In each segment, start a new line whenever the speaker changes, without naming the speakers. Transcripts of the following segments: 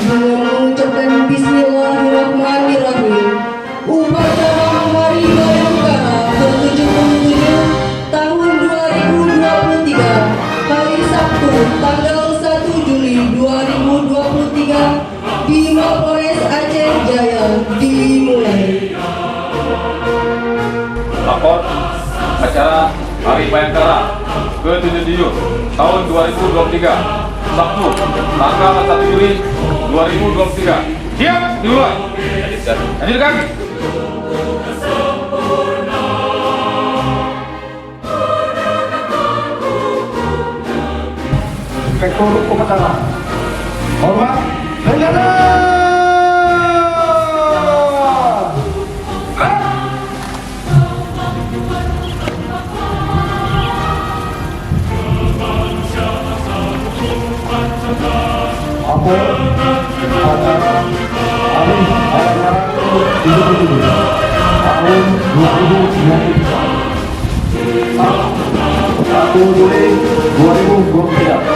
dengan mengucapkan Bismillahirrahmanirrahim. Upacara Hari Bayangkara ke-77 tahun 2023, hari Sabtu, tanggal 1 Juli 2023 di Mapolres Aceh Jaya dimulai.
Lapor acara Hari Bayangkara ke-77 tahun 2023 Sabtu tanggal 1 Juli 2023. Siap, dimulai. Lanjutkan.
Inspektur Upacara hormat bendera. Lapor acara Hari Bayangkara ke-77 tahun 2023 1 Juli 2023.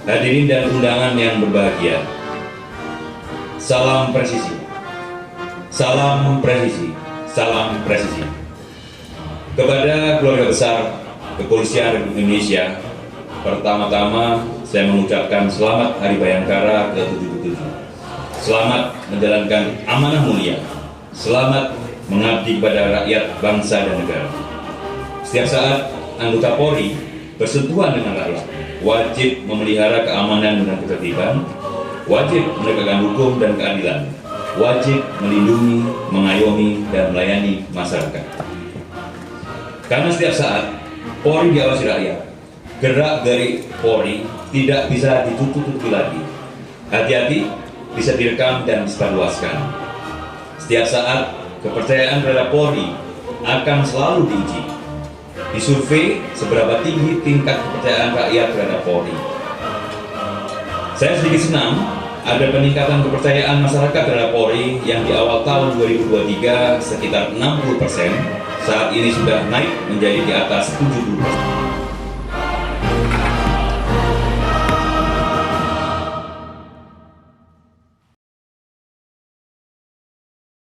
Hadirin dan undangan yang berbahagia, salam presisi, salam presisi, salam presisi. Kepada keluarga besar Kepolisian Republik Indonesia, pertama-tama saya mengucapkan selamat Hari Bayangkara ke-77. Selamat menjalankan amanah mulia, selamat mengabdi kepada rakyat, bangsa, dan negara. Setiap saat anggota Polri bersentuhan dengan rakyat, wajib memelihara keamanan dan ketertiban, wajib menegakkan hukum dan keadilan, wajib melindungi, mengayomi, dan melayani masyarakat. Karena setiap saat Polri diawasi rakyat, gerak-gerik Polri tidak bisa ditutup-tutupi lagi. Hati-hati, bisa direkam dan disebarluaskan. Setiap saat kepercayaan terhadap Polri akan selalu diuji. Disurvei seberapa tinggi tingkat kepercayaan rakyat terhadap Polri. Saya sedikit senang ada peningkatan kepercayaan masyarakat terhadap Polri yang di awal tahun 2023 sekitar 60%, saat ini sudah naik menjadi di atas 70%.